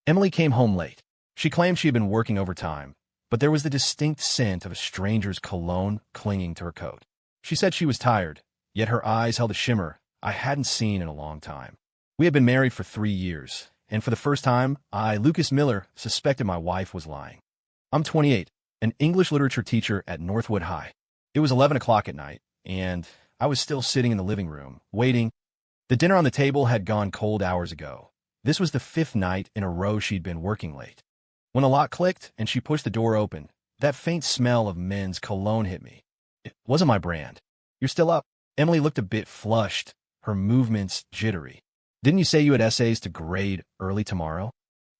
Emily came home late. She claimed she had been working overtime, but there was the distinct scent of a stranger's cologne clinging to her coat. She said she was tired, yet her eyes held a shimmer I hadn't seen in a long time. We had been married for 3 years, and for the first time, I, Lucas Miller, suspected my wife was lying. I'm 28, an English literature teacher at Northwood High. It was 11 o'clock at night, and I was still sitting in the living room, waiting. The dinner on the table had gone cold hours ago. This was the 5th night in a row she'd been working late. When the lock clicked and she pushed the door open, that faint smell of men's cologne hit me. It wasn't my brand. "You're still up?" Emily looked a bit flushed, her movements jittery. "Didn't you say you had essays to grade early tomorrow?"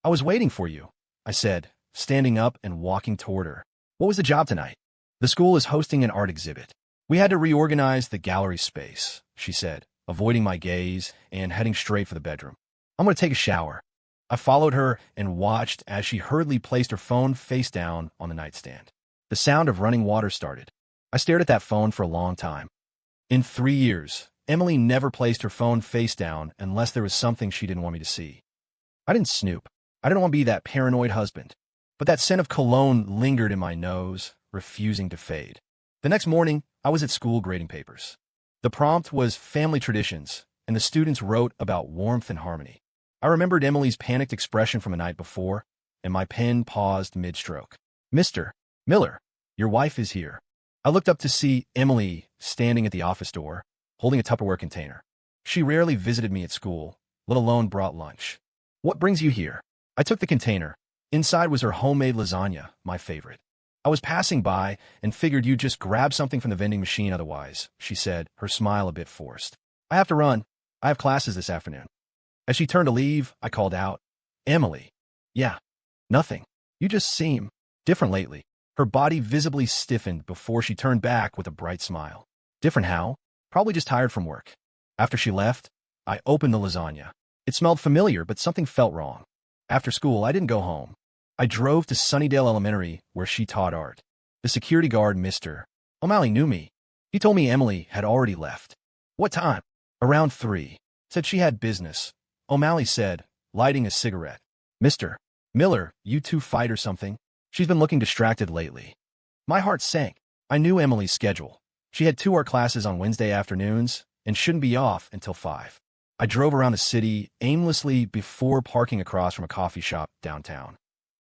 "I was waiting for you," I said, standing up and walking toward her. "What was the job tonight?" "The school is hosting an art exhibit. We had to reorganize the gallery space," she said, avoiding my gaze and heading straight for the bedroom. "I'm going to take a shower." I followed her and watched as she hurriedly placed her phone face down on the nightstand. The sound of running water started. I stared at that phone for a long time. In 3 years, Emily never placed her phone face down unless there was something she didn't want me to see. I didn't snoop. I didn't want to be that paranoid husband. But that scent of cologne lingered in my nose, refusing to fade. The next morning, I was at school grading papers. The prompt was family traditions, and the students wrote about warmth and harmony. I remembered Emily's panicked expression from the night before, and my pen paused mid-stroke. "Mr. Miller, your wife is here." I looked up to see Emily standing at the office door, holding a Tupperware container. She rarely visited me at school, let alone brought lunch. "What brings you here?" I took the container. Inside was her homemade lasagna, my favorite. "I was passing by and figured you'd just grab something from the vending machine otherwise," she said, her smile a bit forced. "I have to run. I have classes this afternoon." As she turned to leave, I called out, "Emily." "Yeah, nothing. You just seem different lately." Her body visibly stiffened before she turned back with a bright smile. "Different how?" "Probably just tired from work." After she left, I opened the lasagna. It smelled familiar, but something felt wrong. After school, I didn't go home. I drove to Sunnydale Elementary, where she taught art. The security guard, Mr. O'Malley, knew me. He told me Emily had already left. "What time?" "Around 3. Said she had business," O'Malley said, lighting a cigarette. "Mr. Miller, you two fight or something? She's been looking distracted lately." My heart sank. I knew Emily's schedule. She had 2 art classes on Wednesday afternoons and shouldn't be off until 5. I drove around the city aimlessly before parking across from a coffee shop downtown.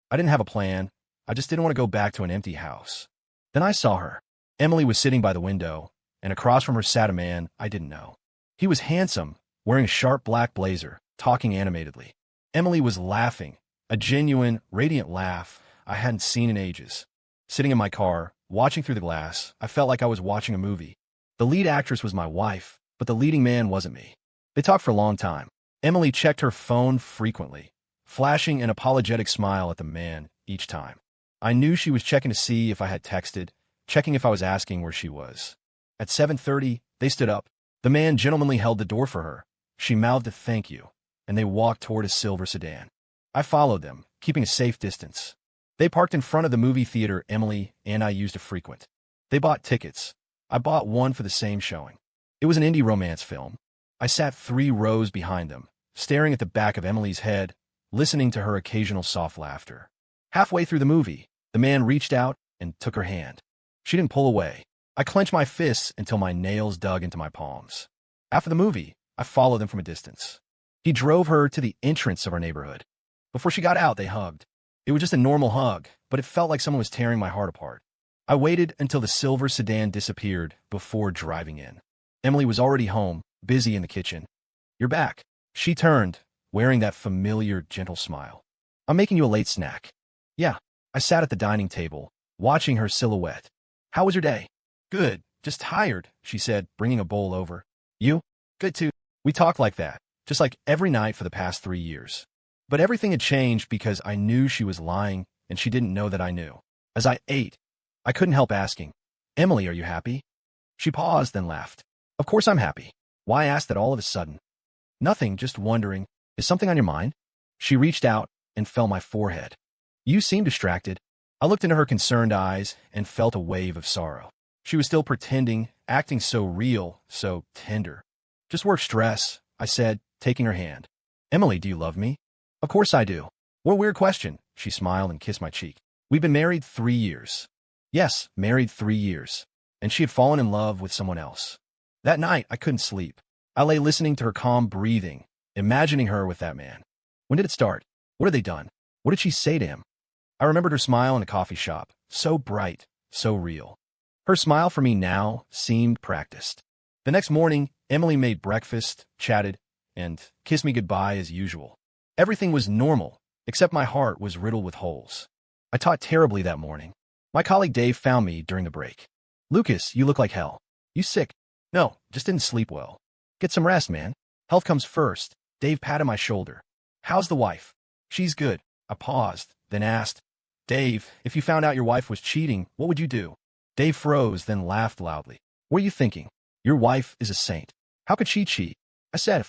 I didn't have a plan. I just didn't want to go back to an empty house. Then I saw her. Emily was sitting by the window, and across from her sat a man I didn't know. He was handsome, wearing a sharp black blazer, talking animatedly. Emily was laughing, a genuine, radiant laugh I hadn't seen in ages. Sitting in my car, watching through the glass, I felt like I was watching a movie. The lead actress was my wife, but the leading man wasn't me. They talked for a long time. Emily checked her phone frequently, flashing an apologetic smile at the man each time. I knew she was checking to see if I had texted, checking if I was asking where she was. At 7:30, they stood up. The man gentlemanly held the door for her. She mouthed a thank you, and they walked toward a silver sedan. I followed them, keeping a safe distance. They parked in front of the movie theater Emily and I used to frequent. They bought tickets. I bought one for the same showing. It was an indie romance film. I sat 3 rows behind them, staring at the back of Emily's head, listening to her occasional soft laughter. Halfway through the movie, the man reached out and took her hand. She didn't pull away. I clenched my fists until my nails dug into my palms. After the movie, I followed them from a distance. He drove her to the entrance of our neighborhood. Before she got out, they hugged. It was just a normal hug, but it felt like someone was tearing my heart apart. I waited until the silver sedan disappeared before driving in. Emily was already home, busy in the kitchen. "You're back." She turned, wearing that familiar, gentle smile. "I'm making you a late snack." "Yeah." I sat at the dining table, watching her silhouette. "How was your day?" "Good, just tired," she said, bringing a bowl over. "You?" "Good too." We talked like that, just like every night for the past 3 years. But everything had changed because I knew she was lying, and she didn't know that I knew. As I ate, I couldn't help asking, "Emily, are you happy?" She paused, then laughed. "Of course I'm happy." Why ask that all of a sudden? "Nothing, just wondering. Is something on your mind?" She reached out and felt my forehead. "You seem distracted." I looked into her concerned eyes and felt a wave of sorrow. She was still pretending, acting so real, so tender. "Just work stress," I said, taking her hand. "Emily, do you love me?" "Of course I do." What a weird question. She smiled and kissed my cheek. We've been married 3 years. Yes, married 3 years. And she had fallen in love with someone else. That night, I couldn't sleep. I lay listening to her calm breathing, imagining her with that man. When did it start? What had they done? What did she say to him? I remembered her smile in a coffee shop, so bright, so real. Her smile for me now seemed practiced. The next morning, Emily made breakfast, chatted, and kissed me goodbye as usual. Everything was normal, except my heart was riddled with holes. I taught terribly that morning. My colleague Dave found me during the break. "Lucas, you look like hell. You sick?" "No, just didn't sleep well." "Get some rest, man. Health comes first." Dave patted my shoulder. "How's the wife?" "She's good." I paused, then asked, "Dave, if you found out your wife was cheating, what would you do?" Dave froze, then laughed loudly. "What are you thinking? Your wife is a saint. How could she cheat?" I said,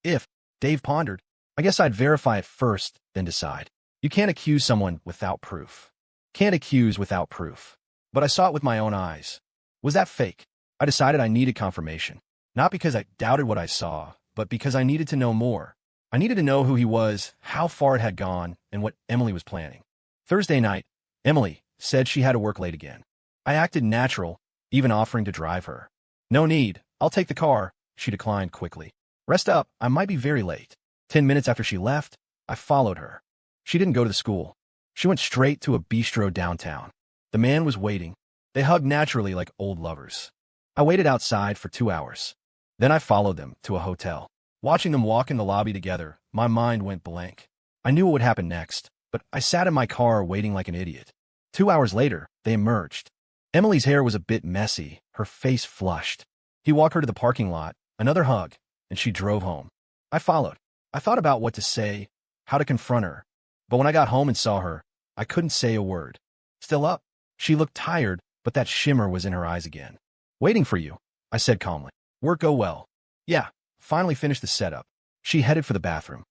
If. Dave pondered. "I guess I'd verify it first, then decide. You can't accuse someone without proof. Can't accuse without proof." But I saw it with my own eyes. Was that fake? I decided I needed confirmation. Not because I doubted what I saw, but because I needed to know more. I needed to know who he was, how far it had gone, and what Emily was planning. Thursday night, Emily said she had to work late again. I acted natural, even offering to drive her. "No need. I'll take the car," she declined quickly. "Rest up. I might be very late." 10 minutes after she left, I followed her. She didn't go to the school. She went straight to a bistro downtown. The man was waiting. They hugged naturally like old lovers. I waited outside for 2 hours. Then I followed them to a hotel. Watching them walk in the lobby together, my mind went blank. I knew what would happen next, but I sat in my car waiting like an idiot. 2 hours later, they emerged. Emily's hair was a bit messy, her face flushed. He walked her to the parking lot, another hug, and she drove home. I followed. I thought about what to say, how to confront her. But when I got home and saw her, I couldn't say a word. "Still up?" She looked tired, but that shimmer was in her eyes again. "Waiting for you," I said calmly. "Work go well?" "Yeah, finally finished the setup." She headed for the bathroom.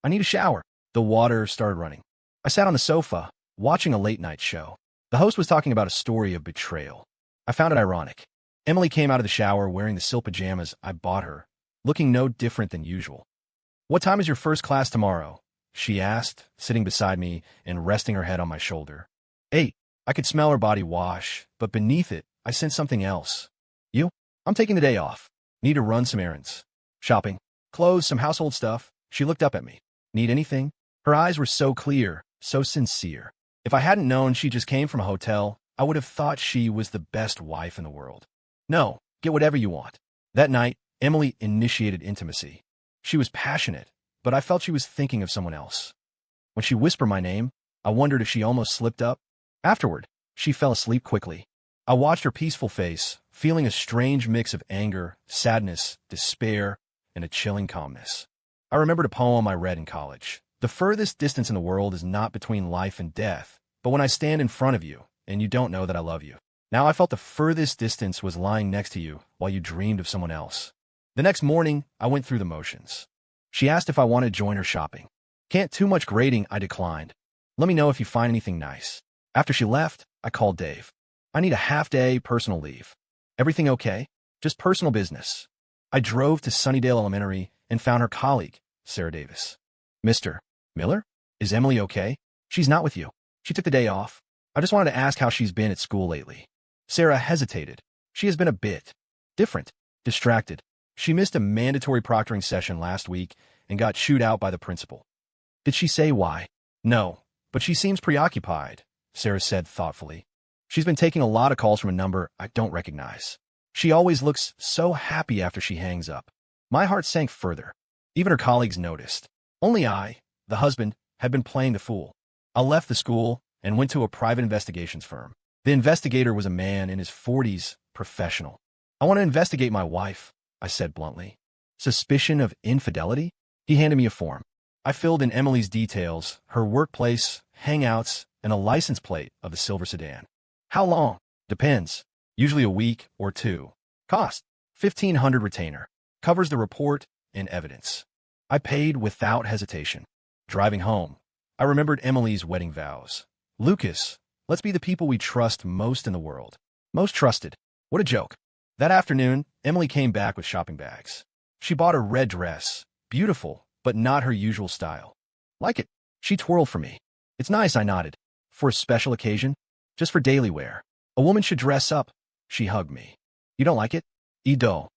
"I need a shower." The water started running. I sat on the sofa, watching a late-night show. The host was talking about a story of betrayal. I found it ironic. Emily came out of the shower wearing the silk pajamas I bought her, looking no different than usual. "What time is your first class tomorrow?" she asked, sitting beside me and resting her head on my shoulder. 8. I could smell her body wash, but beneath it, I sensed something else. "You?" "I'm taking the day off. Need to run some errands." "Shopping. Clothes, some household stuff." She looked up at me. "Need anything?" Her eyes were so clear, so sincere. If I hadn't known she just came from a hotel, I would have thought she was the best wife in the world. "No, get whatever you want." That night, Emily initiated intimacy. She was passionate, but I felt she was thinking of someone else. When she whispered my name, I wondered if she almost slipped up. Afterward, she fell asleep quickly. I watched her peaceful face, feeling a strange mix of anger, sadness, despair, and a chilling calmness. I remembered a poem I read in college. "The furthest distance in the world is not between life and death, but when I stand in front of you, and you don't know that I love you." Now I felt the furthest distance was lying next to you while you dreamed of someone else. The next morning, I went through the motions. She asked if I wanted to join her shopping. "Can't too much grading," I declined. "Let me know if you find anything nice." After she left, I called Dave. "I need a half-day personal leave." "Everything okay?" "Just personal business." I drove to Sunnydale Elementary and found her colleague, Sarah Davis. "Mr. Miller? Is Emily okay?" "She's not with you. She took the day off. I just wanted to ask how she's been at school lately." Sarah hesitated. "She has been a bit different, distracted. She missed a mandatory proctoring session last week and got chewed out by the principal." "Did she say why?" "No, but she seems preoccupied," Sarah said thoughtfully. "She's been taking a lot of calls from a number I don't recognize. She always looks so happy after she hangs up." My heart sank further. Even her colleagues noticed. Only I, the husband, had been playing the fool. I left the school and went to a private investigations firm. The investigator was a man in his 40s, professional. "I want to investigate my wife," I said bluntly. "Suspicion of infidelity?" He handed me a form. I filled in Emily's details, her workplace, hangouts, and a license plate of the silver sedan. "How long?" "Depends. Usually a week or 2. "Cost?" $1,500 retainer. Covers the report and evidence." I paid without hesitation. Driving home, I remembered Emily's wedding vows. "Lucas, let's be the people we trust most in the world." Most trusted. What a joke. That afternoon, Emily came back with shopping bags. She bought a red dress. Beautiful, but not her usual style. "Like it?" She twirled for me. It's nice, I nodded. For a special occasion? Just for daily wear. A woman should dress up. She hugged me. You don't like it? Ido.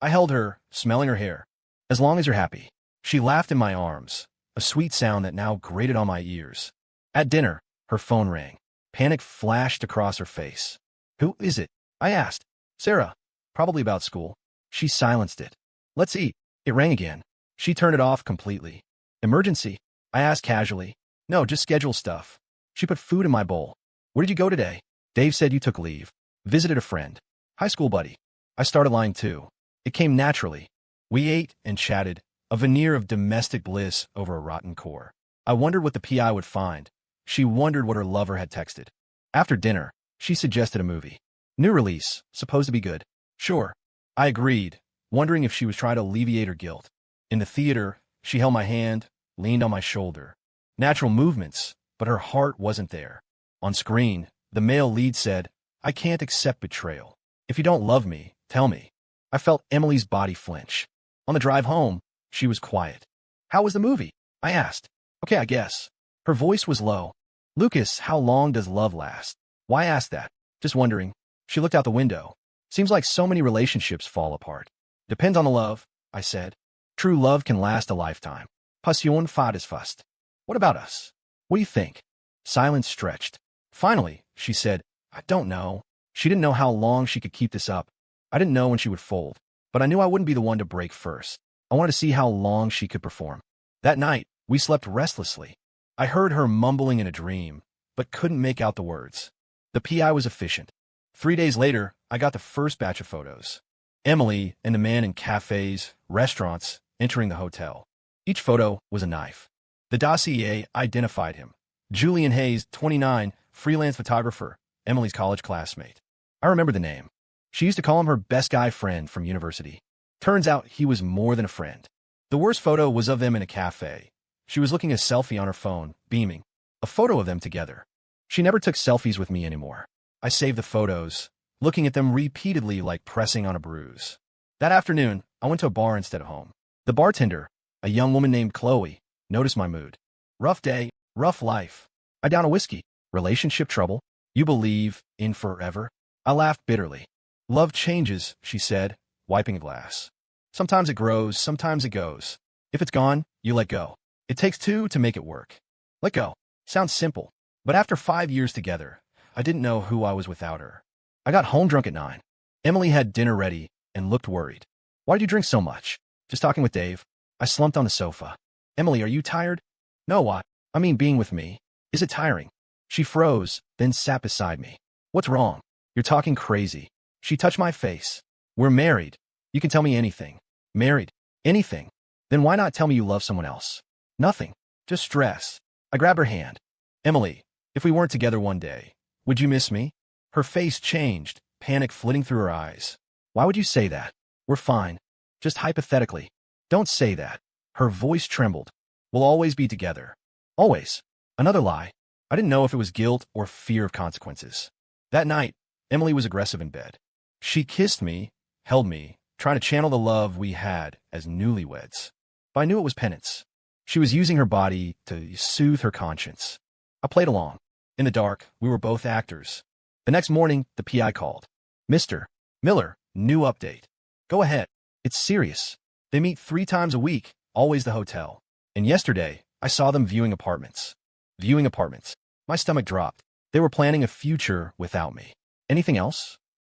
I held her, smelling her hair. As long as you're happy. She laughed in my arms, a sweet sound that now grated on my ears. At dinner, her phone rang. Panic flashed across her face. Who is it? I asked. Sarah. Probably about school. She silenced it. Let's eat. It rang again. She turned it off completely. Emergency? I asked casually. No, just schedule stuff. She put food in my bowl. Where did you go today? Dave said you took leave. Visited a friend. High school buddy. I started lying too. It came naturally. We ate and chatted, a veneer of domestic bliss over a rotten core. I wondered what the PI would find. She wondered what her lover had texted. After dinner, she suggested a movie. New release, supposed to be good. Sure. I agreed, wondering if she was trying to alleviate her guilt. In the theater, she held my hand, leaned on my shoulder. Natural movements, but her heart wasn't there. On screen, the male lead said, I can't accept betrayal. If you don't love me, tell me. I felt Emily's body flinch. On the drive home, she was quiet. How was the movie? I asked. Okay, I guess. Her voice was low. Lucas, how long does love last? Why ask that? Just wondering. She looked out the window. Seems like so many relationships fall apart. Depends on the love, I said. True love can last a lifetime. Passion fades fast. What about us? What do you think? Silence stretched. Finally, she said, I don't know. She didn't know how long she could keep this up. I didn't know when she would fold, but I knew I wouldn't be the one to break first. I wanted to see how long she could perform. That night, we slept restlessly. I heard her mumbling in a dream, but couldn't make out the words. The PI was efficient. 3 days later, I got the first batch of photos. Emily and the man in cafes, restaurants, entering the hotel. Each photo was a knife. The dossier identified him. Julian Hayes, 29, freelance photographer, Emily's college classmate. I remember the name. She used to call him her best guy friend from university. Turns out he was more than a friend. The worst photo was of them in a cafe. She was looking at a selfie on her phone, beaming. A photo of them together. She never took selfies with me anymore. I saved the photos, looking at them repeatedly like pressing on a bruise. That afternoon, I went to a bar instead of home. The bartender, a young woman named Chloe, noticed my mood. Rough day, rough life. I down a whiskey. Relationship trouble? You believe in forever? I laughed bitterly. Love changes, she said, wiping a glass. Sometimes it grows, sometimes it goes. If it's gone, you let go. It takes two to make it work. Let go. Sounds simple. But after 5 years together, I didn't know who I was without her. I got home drunk at 9. Emily had dinner ready and looked worried. Why did you drink so much? Just talking with Dave. I slumped on the sofa. Emily, are you tired? No, I mean being with me. Is it tiring? She froze, then sat beside me. What's wrong? You're talking crazy. She touched my face. We're married. You can tell me anything. Married? Anything. Then why not tell me you love someone else? Nothing. Just stress. I grabbed her hand. Emily, if we weren't together one day, would you miss me? Her face changed, panic flitting through her eyes. Why would you say that? We're fine. Just hypothetically. Don't say that. Her voice trembled. We'll always be together. Always. Another lie. I didn't know if it was guilt or fear of consequences. That night, Emily was aggressive in bed. She kissed me, held me, trying to channel the love we had as newlyweds. But I knew it was penance. She was using her body to soothe her conscience. I played along. In the dark, we were both actors. The next morning, the PI called. Mr. Miller, new update. Go ahead. It's serious. They meet 3 times a week, always the hotel. And yesterday, I saw them viewing apartments. Viewing apartments. My stomach dropped. They were planning a future without me. Anything else?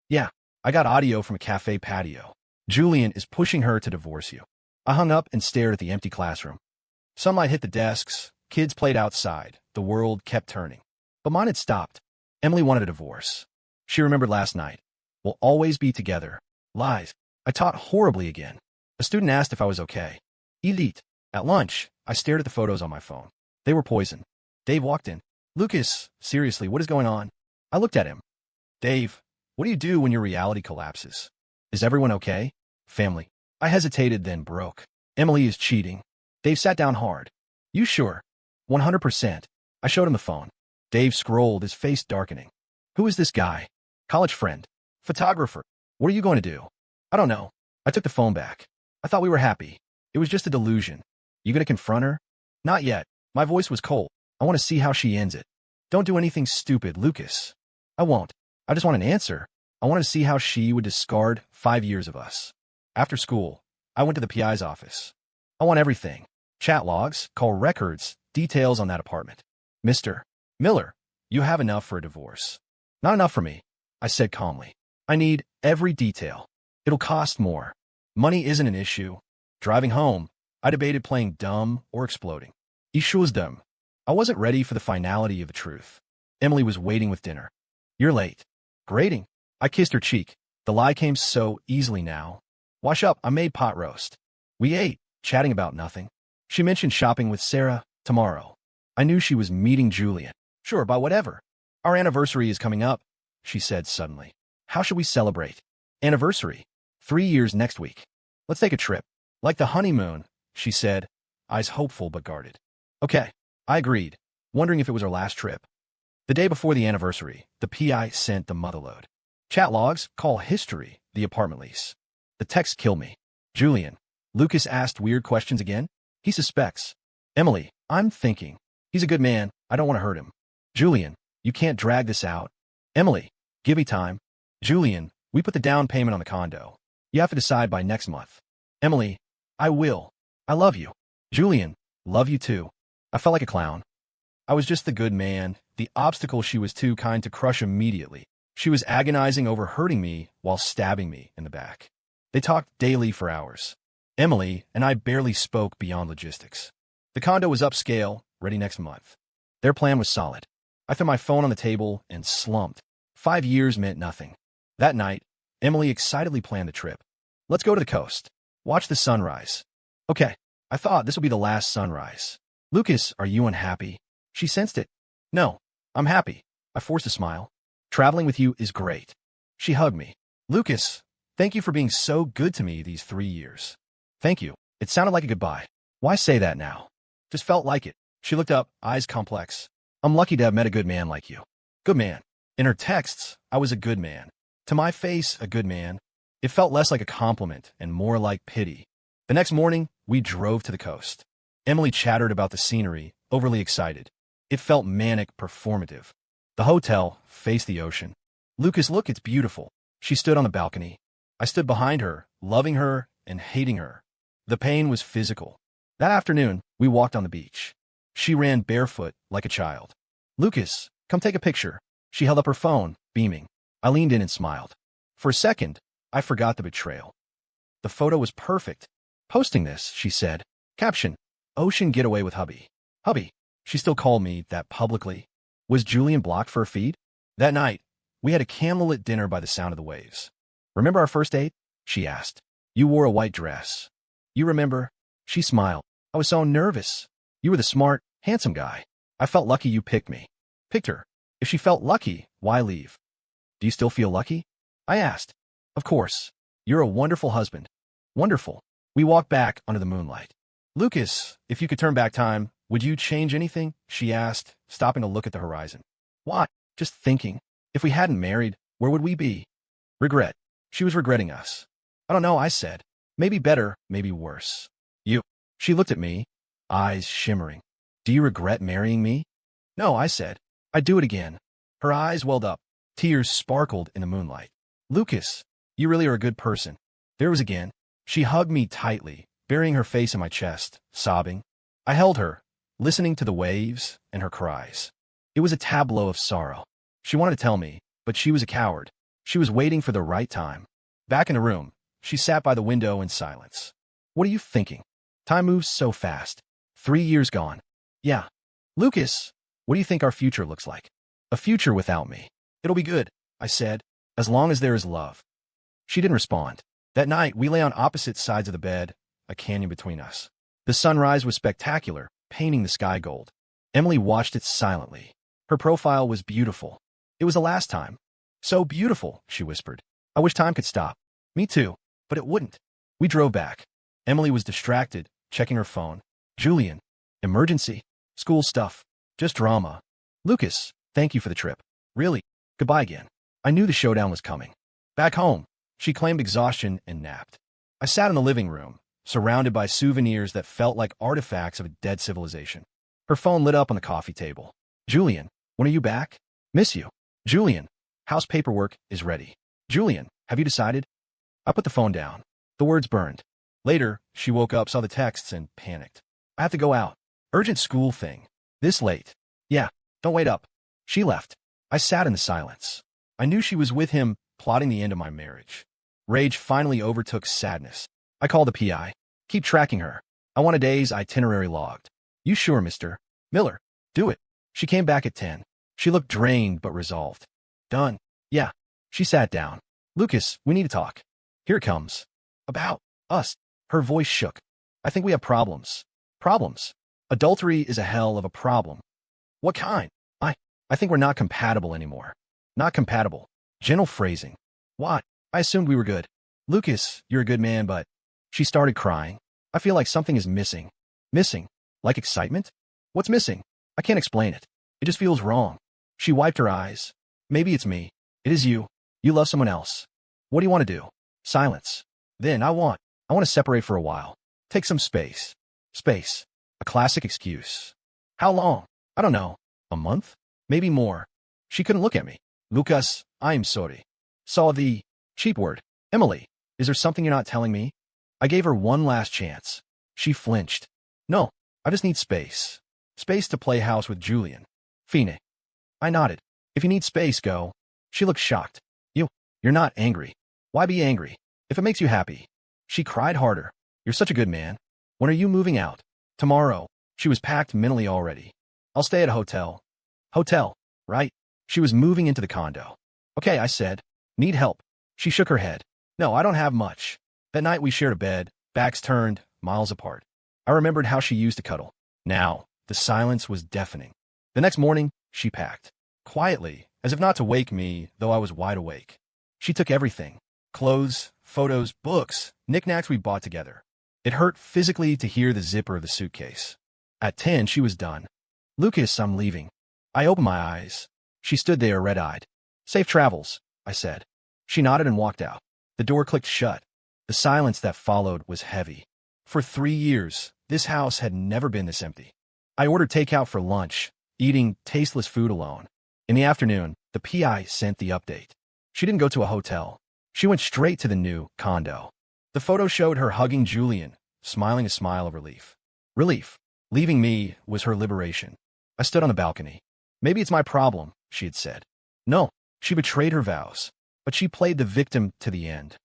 Yeah, I got audio from a cafe patio. Julian is pushing her to divorce you. I hung up and stared at the empty classroom. Sunlight hit the desks. Kids played outside. The world kept turning. But mine had stopped. Emily wanted a divorce. She remembered last night. We'll always be together. Lies. I taught horribly again. A student asked if I was okay. Elite. At lunch, I stared at the photos on my phone. They were poison. Dave walked in. Lucas, seriously, what is going on? I looked at him. Dave, what do you do when your reality collapses? Is everyone okay? Family. I hesitated, then broke. Emily is cheating. Dave sat down hard. You sure? 100%. I showed him the phone. Dave scrolled, his face darkening. Who is this guy? College friend. Photographer. What are you going to do? I don't know. I took the phone back. I thought we were happy. It was just a delusion. You gonna confront her? Not yet. My voice was cold. I want to see how she ends it. Don't do anything stupid, Lucas. I won't. I just want an answer. I want to see how she would discard 5 years of us. After school, I went to the PI's office. I want everything. Chat logs, call records, details on that apartment. Mr. Miller, you have enough for a divorce. Not enough for me, I said calmly. I need every detail. It'll cost more. Money isn't an issue. Driving home, I debated playing dumb or exploding. Ich was dumb. I wasn't ready for the finality of the truth. Emily was waiting with dinner. You're late. Grating. I kissed her cheek. The lie came so easily now. Wash up, I made pot roast. We ate, chatting about nothing. She mentioned shopping with Sarah tomorrow. I knew she was meeting Julian. Sure, by whatever. Our anniversary is coming up, she said suddenly. How should we celebrate? Anniversary. 3 years next week. Let's take a trip. Like the honeymoon, she said, eyes hopeful but guarded. Okay, I agreed, wondering if it was our last trip. The day before the anniversary, the PI sent the motherlode. Chat logs, call history, the apartment lease. The text killed me. Julian. Lucas asked weird questions again. He suspects. Emily, I'm thinking. He's a good man. I don't want to hurt him. Julian, you can't drag this out. Emily, give me time. Julian, we put the down payment on the condo. You have to decide by next month. Emily, I will. I love you. Julian, love you too. I felt like a clown. I was just the good man, the obstacle she was too kind to crush immediately. She was agonizing over hurting me while stabbing me in the back. They talked daily for hours. Emily and I barely spoke beyond logistics. The condo was upscale, ready next month. Their plan was solid. I threw my phone on the table and slumped. 5 years meant nothing. That night, Emily excitedly planned the trip. Let's go to the coast. Watch the sunrise. Okay, I thought this would be the last sunrise. Lucas, are you unhappy? She sensed it. No, I'm happy. I forced a smile. Traveling with you is great. She hugged me. Lucas, thank you for being so good to me these 3 years. Thank you. It sounded like a goodbye. Why say that now? Just felt like it. She looked up, eyes complex. I'm lucky to have met a good man like you. Good man. In her texts, I was a good man. To my face, a good man. It felt less like a compliment and more like pity. The next morning, we drove to the coast. Emily chattered about the scenery, overly excited. It felt manic, performative. The hotel faced the ocean. Lucas, look, it's beautiful. She stood on the balcony. I stood behind her, loving her and hating her. The pain was physical. That afternoon, we walked on the beach. She ran barefoot like a child. Lucas, come take a picture. She held up her phone, beaming. I leaned in and smiled. For a second, I forgot the betrayal. The photo was perfect. Posting this, she said. Caption, Ocean getaway with hubby. Hubby. She still called me that publicly. Was Julian blocked for a feed? That night, we had a candlelit dinner by the sound of the waves. Remember our first date? She asked. You wore a white dress. You remember? She smiled. I was so nervous. You were the smart, handsome guy. I felt lucky you picked me. Picked her. If she felt lucky, why leave? Do you still feel lucky? I asked. Of course. You're a wonderful husband. Wonderful. We walked back under the moonlight. Lucas, if you could turn back time, would you change anything? She asked, stopping to look at the horizon. Why? Just thinking. If we hadn't married, where would we be? Regret. She was regretting us. I don't know, I said. Maybe better, maybe worse. You. She looked at me, eyes shimmering. Do you regret marrying me? No, I said. I'd do it again. Her eyes welled up. Tears sparkled in the moonlight. Lucas, you really are a good person. There it was again. She hugged me tightly, burying her face in my chest, sobbing. I held her, listening to the waves and her cries. It was a tableau of sorrow. She wanted to tell me, but she was a coward. She was waiting for the right time. Back in the room, she sat by the window in silence. What are you thinking? Time moves so fast. 3 years gone. Yeah. Lucas, what do you think our future looks like? A future without me. It'll be good, I said, as long as there is love. She didn't respond. That night, we lay on opposite sides of the bed, a canyon between us. The sunrise was spectacular, painting the sky gold. Emily watched it silently. Her profile was beautiful. It was the last time. So beautiful, she whispered. I wish time could stop. Me too, but it wouldn't. We drove back. Emily was distracted, checking her phone. Julian. Emergency. School stuff. Just drama. Lucas, thank you for the trip. Really. Goodbye again. I knew the showdown was coming. Back home, she claimed exhaustion and napped. I sat in the living room, surrounded by souvenirs that felt like artifacts of a dead civilization. Her phone lit up on the coffee table. Julian, when are you back? Miss you. Julian, house paperwork is ready. Julian, have you decided? I put the phone down. The words burned. Later, she woke up, saw the texts, and panicked. I have to go out. Urgent school thing. This late. Yeah, don't wait up. She left. I sat in the silence. I knew she was with him, plotting the end of my marriage. Rage finally overtook sadness. I called the PI. Keep tracking her. I want a day's itinerary logged. You sure, Mr. Miller? Do it. She came back at 10. She looked drained but resolved. Done. Yeah. She sat down. Lucas, we need to talk. Here it comes. About us. Her voice shook. I think we have problems. Problems. Adultery is a hell of a problem. What kind? I think we're not compatible anymore. Not compatible. Gentle phrasing. What? I assumed we were good. Lucas, you're a good man, but... She started crying. I feel like something is missing. Missing? Like excitement? What's missing? I can't explain it. It just feels wrong. She wiped her eyes. Maybe it's me. It is you. You love someone else. What do you want to do? Silence. Then I want to separate for a while. Take some space. Space. A classic excuse. How long? I don't know. A month? Maybe more. She couldn't look at me. Lucas, I'm sorry. Saw the cheap word. Emily, is there something you're not telling me? I gave her one last chance. She flinched. No, I just need space. Space to play house with Julian. Fine. I nodded. If you need space, go. She looked shocked. You're not angry. Why be angry? If it makes you happy. She cried harder. You're such a good man. When are you moving out? Tomorrow. She was packed mentally already. I'll stay at a hotel. Hotel, right? She was moving into the condo. Okay, I said. Need help. She shook her head. No, I don't have much. That night we shared a bed, backs turned, miles apart. I remembered how she used to cuddle. Now, the silence was deafening. The next morning, she packed. Quietly, as if not to wake me, though I was wide awake. She took everything. Clothes, photos, books, knickknacks we bought together. It hurt physically to hear the zipper of the suitcase. At 10, she was done. Lucas, I'm leaving. I opened my eyes. She stood there red-eyed. Safe travels, I said. She nodded and walked out. The door clicked shut. The silence that followed was heavy. For 3 years, this house had never been this empty. I ordered takeout for lunch, eating tasteless food alone. In the afternoon, the PI sent the update. She didn't go to a hotel. She went straight to the new condo. The photo showed her hugging Julian, smiling a smile of relief. Relief. Leaving me was her liberation. I stood on the balcony. Maybe it's my problem, she had said. No, she betrayed her vows, but she played the victim to the end.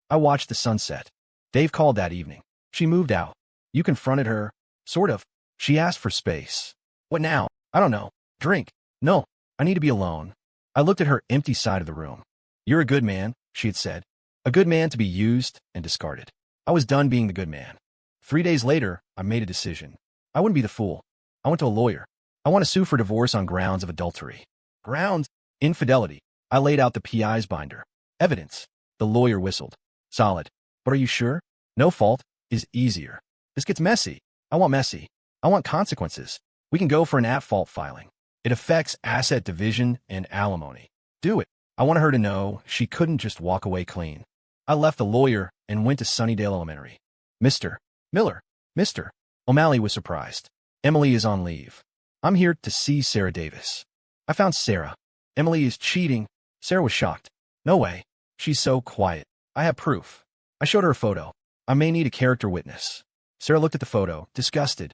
I watched the sunset. Dave called that evening. She moved out. You confronted her. Sort of. She asked for space. What now? I don't know. Drink. No, I need to be alone. I looked at her empty side of the room. You're a good man, she had said. A good man to be used and discarded. I was done being the good man. 3 days later, I made a decision. I wouldn't be the fool. I went to a lawyer. I want to sue for divorce on grounds of adultery. Grounds? Infidelity. I laid out the PI's binder. Evidence. The lawyer whistled. Solid. But are you sure? No fault is easier. This gets messy. I want messy. I want consequences. We can go for an at-fault filing. It affects asset division and alimony. Do it. I wanted her to know she couldn't just walk away clean. I left the lawyer and went to Sunnydale Elementary. Mr. Miller. Mr. O'Malley was surprised. Emily is on leave. I'm here to see Sarah Davis. I found Sarah. Emily is cheating. Sarah was shocked. No way. She's so quiet. I have proof. I showed her a photo. I may need a character witness. Sarah looked at the photo, disgusted.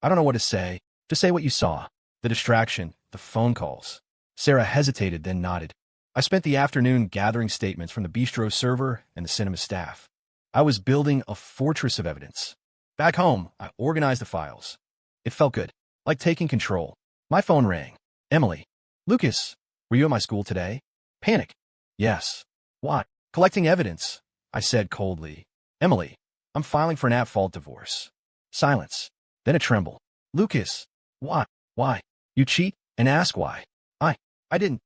I don't know what to say. Just say what you saw. The distraction, the phone calls. Sarah hesitated, then nodded. I spent the afternoon gathering statements from the bistro server and the cinema staff. I was building a fortress of evidence. Back home, I organized the files. It felt good, like taking control. My phone rang. Emily. Lucas, were you at my school today? Panic. Yes. What? Collecting evidence, I said coldly. Emily, I'm filing for an at-fault divorce. Silence. Then a tremble. Lucas. What? Why? You cheat and ask why. I didn't.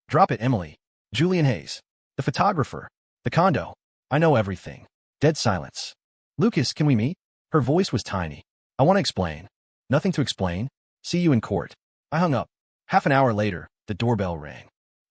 Drop it, Emily. Julian Hayes. The photographer. The condo. I know everything. Dead silence. Lucas, can we meet? Her voice was tiny. I want to explain. Nothing to explain. See you in court. I hung up. Half an hour later, the doorbell rang.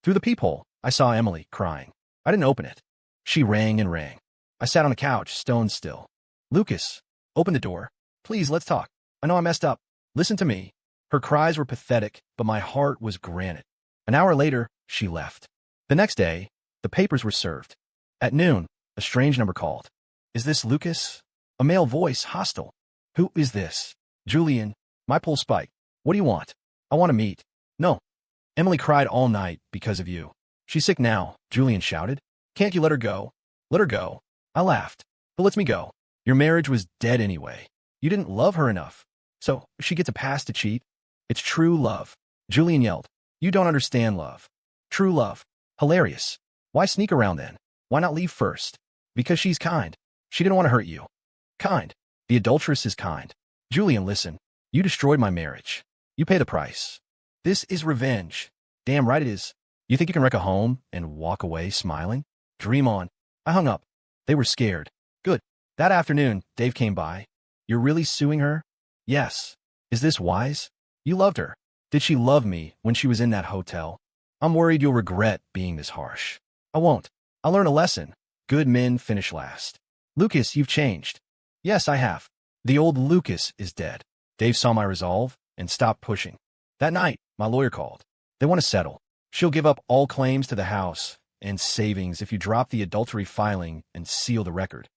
Through the peephole, I saw Emily crying. I didn't open it. She rang and rang. I sat on the couch, stone still. Lucas, open the door. Please, let's talk. I know I messed up. Listen to me. Her cries were pathetic, but my heart was granite. An hour later, she left. The next day, the papers were served. At noon, a strange number called. Is this Lucas? A male voice, hostile. Who is this? Julian. My pulse spiked. What do you want? I want to meet. No. Emily cried all night because of you. She's sick now, Julian shouted. Can't you let her go? Let her go. I laughed. Who lets me go? Your marriage was dead anyway. You didn't love her enough. So she gets a pass to cheat? It's true love. Julian yelled. You don't understand love. True love. Hilarious. Why sneak around then? Why not leave first? Because she's kind. She didn't want to hurt you. Kind. The adulteress is kind. Julian, listen. You destroyed my marriage. You pay the price. This is revenge. Damn right it is. You think you can wreck a home and walk away smiling? Dream on. I hung up. They were scared. Good. That afternoon, Dave came by. You're really suing her? Yes. Is this wise? You loved her. Did she love me when she was in that hotel? I'm worried you'll regret being this harsh. I won't. I'll learn a lesson. Good men finish last. Lucas, you've changed. Yes, I have. The old Lucas is dead. Dave saw my resolve and stopped pushing. That night, my lawyer called. They want to settle. She'll give up all claims to the house and savings if you drop the adultery filing and seal the record.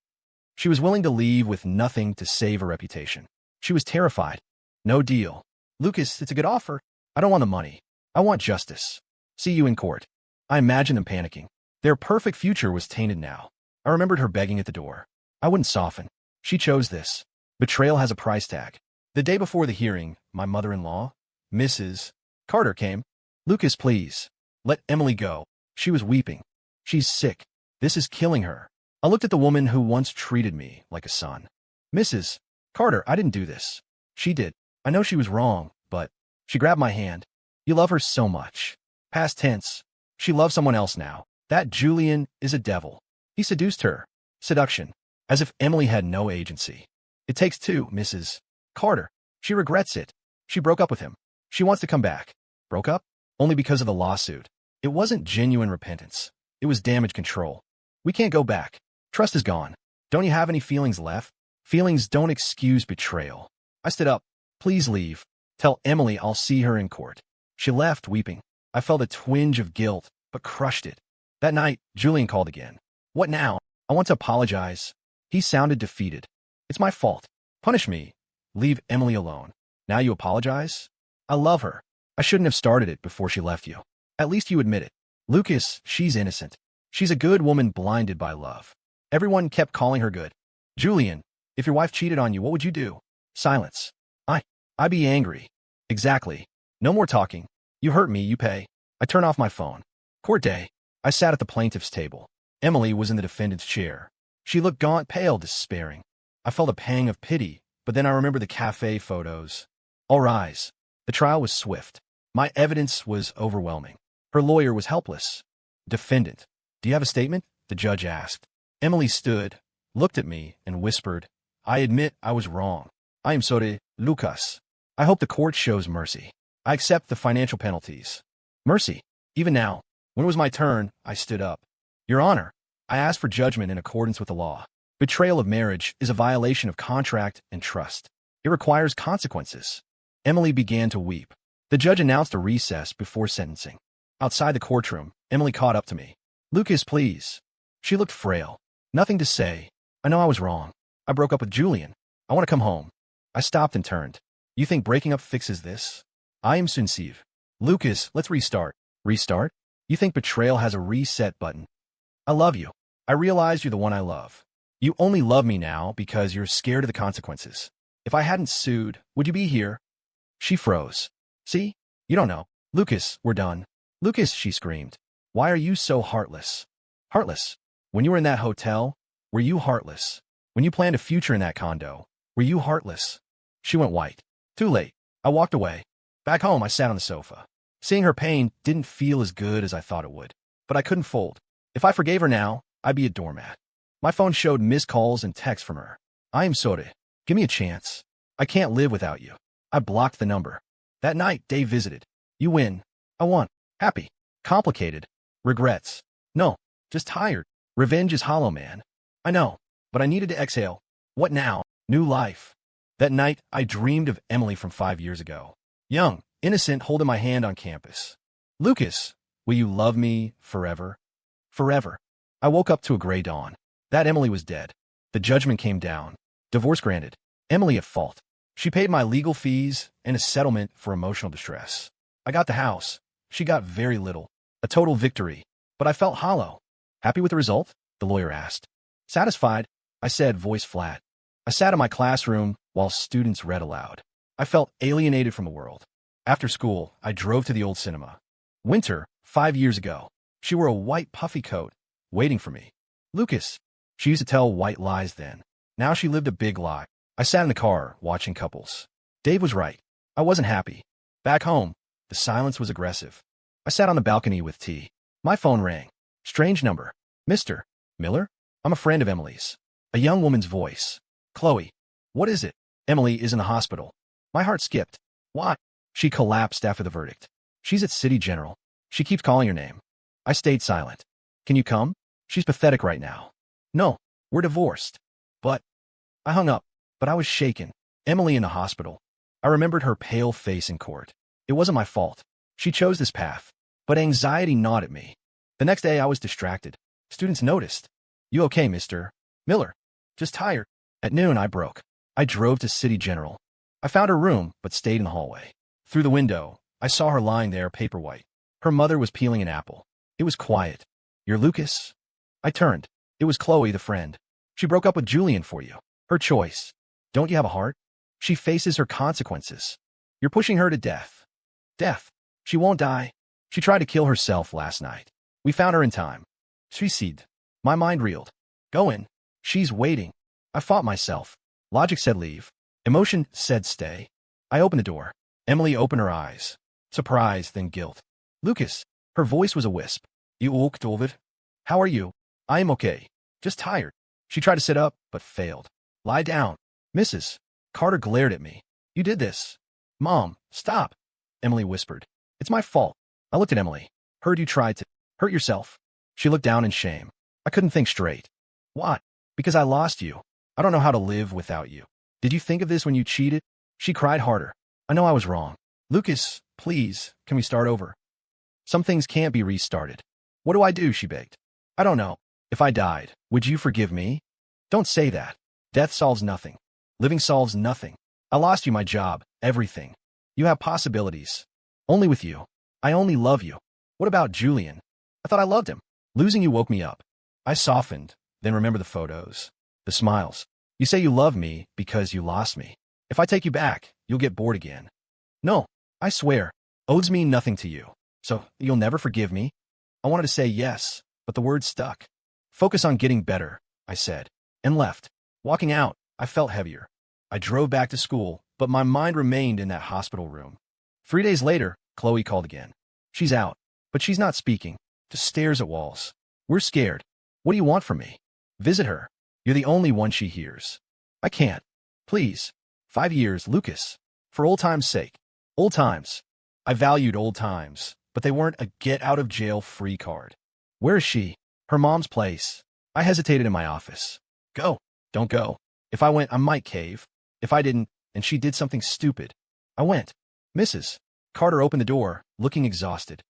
She was willing to leave with nothing to save her reputation. She was terrified. No deal. Lucas, it's a good offer. I don't want the money. I want justice. See you in court. I imagined them panicking. Their perfect future was tainted now. I remembered her begging at the door. I wouldn't soften. She chose this. Betrayal has a price tag. The day before the hearing, my mother-in-law, Mrs. Carter, came. Lucas, please. Let Emily go. She was weeping. She's sick. This is killing her. I looked at the woman who once treated me like a son. Mrs. Carter, I didn't do this. She did. I know she was wrong, but she grabbed my hand. You love her so much. Past tense. She loves someone else now. That Julian is a devil. He seduced her. Seduction. As if Emily had no agency. It takes two, Mrs. Carter. She regrets it. She broke up with him. She wants to come back. Broke up? Only because of the lawsuit. It wasn't genuine repentance. It was damage control. We can't go back. Trust is gone. Don't you have any feelings left? Feelings don't excuse betrayal. I stood up. Please leave. Tell Emily I'll see her in court. She left, weeping. I felt a twinge of guilt, but crushed it. That night, Julian called again. What now? I want to apologize. He sounded defeated. It's my fault. Punish me. Leave Emily alone. Now you apologize? I love her. I shouldn't have started it before she left you. At least you admit it. Lucas, she's innocent. She's a good woman blinded by love. Everyone kept calling her good. Julian, if your wife cheated on you, what would you do? Silence. I'd be angry. Exactly. No more talking. You hurt me, you pay. I turn off my phone. Court day. I sat at the plaintiff's table. Emily was in the defendant's chair. She looked gaunt, pale, despairing. I felt a pang of pity, but then I remembered the cafe photos. All rise. The trial was swift. My evidence was overwhelming. Her lawyer was helpless. Defendant. Do you have a statement? The judge asked. Emily stood, looked at me, and whispered, I admit I was wrong. I am sorry, Lucas. I hope the court shows mercy. I accept the financial penalties. Mercy. Even now, when it was my turn, I stood up. Your Honor, I asked for judgment in accordance with the law. Betrayal of marriage is a violation of contract and trust. It requires consequences. Emily began to weep. The judge announced a recess before sentencing. Outside the courtroom, Emily caught up to me. Lucas, please. She looked frail. Nothing to say. I know I was wrong. I broke up with Julian. I want to come home. I stopped and turned. You think breaking up fixes this? I am sincere. Lucas, let's restart. Restart? You think betrayal has a reset button? I love you. I realize you're the one I love. You only love me now because you're scared of the consequences. If I hadn't sued, would you be here? She froze. See? You don't know. Lucas, we're done. Lucas, she screamed. Why are you so heartless? Heartless? When you were in that hotel, were you heartless? When you planned a future in that condo, were you heartless? She went white. Too late. I walked away. Back home, I sat on the sofa. Seeing her pain didn't feel as good as I thought it would. But I couldn't fold. If I forgave her now, I'd be a doormat. My phone showed missed calls and texts from her. I am sorry. Give me a chance. I can't live without you. I blocked the number. That night, Dave visited. You win. I won. Happy. Complicated. Regrets. No. Just tired. Revenge is hollow, man. I know. But I needed to exhale. What now? New life. That night, I dreamed of Emily from 5 years ago. Young, innocent, holding my hand on campus. Lucas, will you love me forever? Forever. I woke up to a gray dawn. That Emily was dead. The judgment came down. Divorce granted. Emily at fault. She paid my legal fees and a settlement for emotional distress. I got the house. She got very little. A total victory. But I felt hollow. Happy with the result? The lawyer asked. Satisfied, I said, voice flat. I sat in my classroom while students read aloud. I felt alienated from the world. After school, I drove to the old cinema. Winter, 5 years ago. She wore a white puffy coat, waiting for me. Lucas. She used to tell white lies then. Now she lived a big lie. I sat in the car, watching couples. Dave was right. I wasn't happy. Back home, the silence was aggressive. I sat on the balcony with tea. My phone rang. Strange number. Mr. Miller? I'm a friend of Emily's. A young woman's voice. Chloe. What is it? Emily is in the hospital. My heart skipped. Why? She collapsed after the verdict. She's at City General. She keeps calling your name. I stayed silent. Can you come? She's pathetic right now. No, we're divorced. But I hung up, but I was shaken. Emily in the hospital. I remembered her pale face in court. It wasn't my fault. She chose this path. But anxiety gnawed at me. The next day I was distracted. Students noticed. You okay, Mr. Miller? Just tired. At noon I broke. I drove to City General. I found her room, but stayed in the hallway. Through the window, I saw her lying there, paper white. Her mother was peeling an apple. It was quiet. You're Lucas? I turned. It was Chloe, the friend. She broke up with Julian for you. Her choice. Don't you have a heart? She faces her consequences. You're pushing her to death. Death. She won't die. She tried to kill herself last night. We found her in time. Suicide. My mind reeled. Go in. She's waiting. I fought myself. Logic said leave. Emotion said stay. I opened the door. Emily opened her eyes. Surprise, then guilt. Lucas. Her voice was a wisp. You ook, David? How are you? I am okay. Just tired. She tried to sit up, but failed. Lie down. Mrs. Carter glared at me. You did this. Mom, stop. Emily whispered. It's my fault. I looked at Emily. Heard you tried to hurt yourself. She looked down in shame. I couldn't think straight. What? Because I lost you. I don't know how to live without you. Did you think of this when you cheated? She cried harder. I know I was wrong. Lucas, please, can we start over? Some things can't be restarted. What do I do? She begged. I don't know. If I died, would you forgive me? Don't say that. Death solves nothing. Living solves nothing. I lost you my job, everything. You have possibilities. Only with you. I only love you. What about Julian? I thought I loved him. Losing you woke me up. I softened, then remembered the photos. The smiles. You say you love me because you lost me. If I take you back, you'll get bored again. No, I swear. Odes mean nothing to you. So, you'll never forgive me? I wanted to say yes, but the words stuck. Focus on getting better, I said, and left. Walking out, I felt heavier. I drove back to school, but my mind remained in that hospital room. 3 days later, Chloe called again. She's out, but she's not speaking, just stares at walls. We're scared. What do you want from me? Visit her. You're the only one she hears. I can't. Please. 5 years, Lucas. For old time's sake. Old times. I valued old times, but they weren't a get-out-of-jail-free card. Where is she? Her mom's place. I hesitated in my office. Go. Don't go. If I went, I might cave. If I didn't, and she did something stupid. I went. Mrs. Carter opened the door, looking exhausted.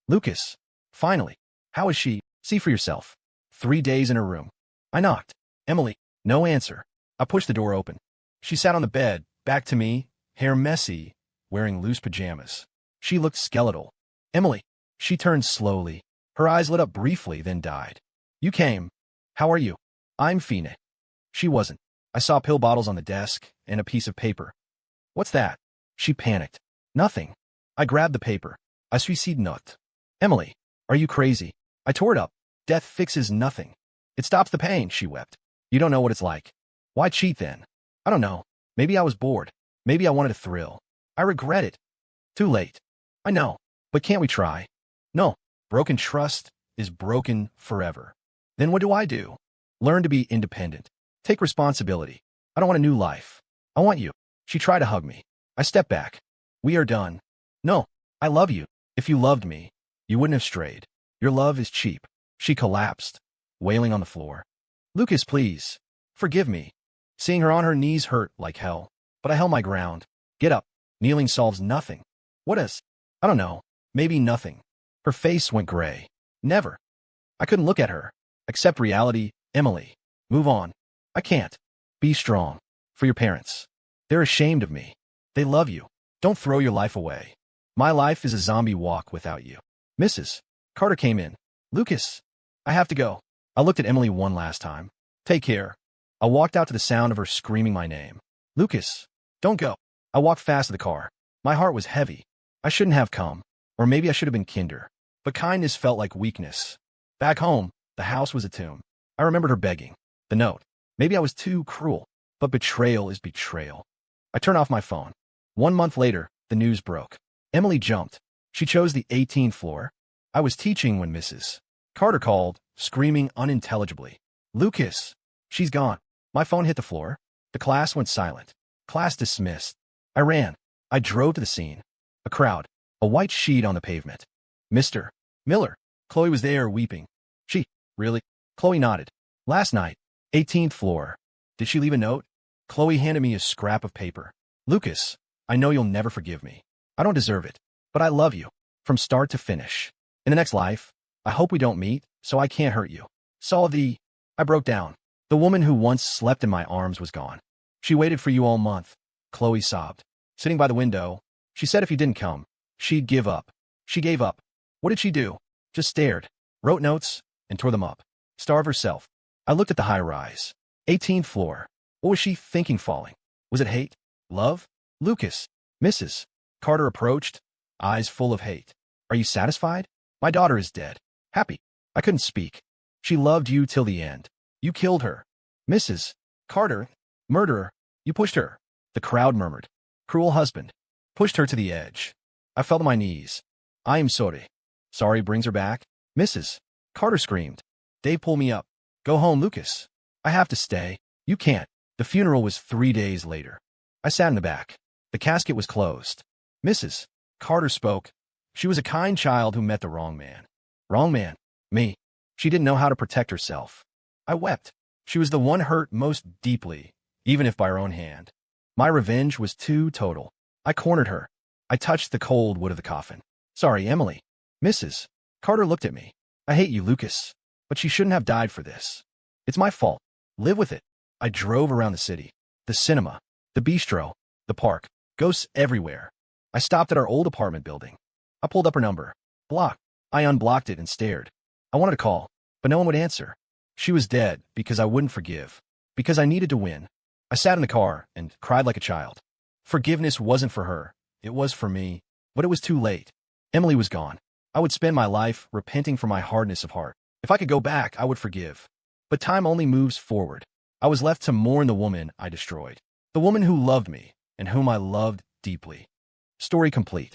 Lucas. Finally. How is she? See for yourself. 3 days in her room. I knocked. Emily. No answer. I pushed the door open. She sat on the bed, back to me, hair messy, wearing loose pajamas. She looked skeletal. Emily. She turned slowly. Her eyes lit up briefly, then died. You came. How are you? I'm fine. She wasn't. I saw pill bottles on the desk and a piece of paper. What's that? She panicked. Nothing. I grabbed the paper. I suicide note. Emily, are you crazy? I tore it up. Death fixes nothing. It stops the pain, she wept. You don't know what it's like. Why cheat then? I don't know. Maybe I was bored. Maybe I wanted a thrill. I regret it. Too late. I know. But can't we try? No. Broken trust is broken forever. Then what do I do? Learn to be independent. Take responsibility. I don't want a new life. I want you. She tried to hug me. I stepped back. We are done. No. I love you. If you loved me, you wouldn't have strayed. Your love is cheap. She collapsed, wailing on the floor. Lucas, please. Forgive me. Seeing her on her knees hurt like hell. But I held my ground. Get up. Kneeling solves nothing. What is? I don't know. Maybe nothing. Her face went gray. Never. I couldn't look at her. Accept reality, Emily. Move on. I can't. Be strong. For your parents. They're ashamed of me. They love you. Don't throw your life away. My life is a zombie walk without you. Mrs. Carter came in. Lucas. I have to go. I looked at Emily one last time. Take care. I walked out to the sound of her screaming my name. Lucas. Don't go. I walked fast to the car. My heart was heavy. I shouldn't have come. Or maybe I should have been kinder. But kindness felt like weakness. Back home, the house was a tomb. I remembered her begging. The note. Maybe I was too cruel. But betrayal is betrayal. I turned off my phone. 1 month later, the news broke. Emily jumped. She chose the 18th floor. I was teaching when Mrs. Carter called, screaming unintelligibly. Lucas. She's gone. My phone hit the floor. The class went silent. Class dismissed. I ran. I drove to the scene. A crowd. A white sheet on the pavement. Mr. Miller. Chloe was there, weeping. She. Really? Chloe nodded. Last night. 18th floor. Did she leave a note? Chloe handed me a scrap of paper. Lucas, I know you'll never forgive me. I don't deserve it. But I love you. From start to finish. In the next life, I hope we don't meet, so I can't hurt you. Saw the... I broke down. The woman who once slept in my arms was gone. She waited for you all month. Chloe sobbed. Sitting by the window, she said if you didn't come, she'd give up. She gave up. What did she do? Just stared, wrote notes, and tore them up. Starve herself. I looked at the high rise. 18th floor. What was she thinking falling? Was it hate? Love? Lucas. Mrs. Carter approached, eyes full of hate. Are you satisfied? My daughter is dead. Happy. I couldn't speak. She loved you till the end. You killed her. Mrs. Carter. Murderer. You pushed her. The crowd murmured. Cruel husband. Pushed her to the edge. I fell to my knees. I am sorry. Sorry brings her back. Mrs. Carter screamed. Dave pulled me up. Go home, Lucas. I have to stay. You can't. The funeral was 3 days later. I sat in the back. The casket was closed. Mrs. Carter spoke. She was a kind child who met the wrong man. Wrong man. Me. She didn't know how to protect herself. I wept. She was the one hurt most deeply, even if by her own hand. My revenge was too total. I cornered her. I touched the cold wood of the coffin. Sorry, Emily. Mrs. Carter looked at me. I hate you, Lucas. But she shouldn't have died for this. It's my fault. Live with it. I drove around the city. The cinema. The bistro. The park. Ghosts everywhere. I stopped at our old apartment building. I pulled up her number. Block. I unblocked it and stared. I wanted to call, but no one would answer. She was dead because I wouldn't forgive. Because I needed to win. I sat in the car and cried like a child. Forgiveness wasn't for her. It was for me. But it was too late. Emily was gone. I would spend my life repenting for my hardness of heart. If I could go back, I would forgive. But time only moves forward. I was left to mourn the woman I destroyed. The woman who loved me and whom I loved deeply. Story complete.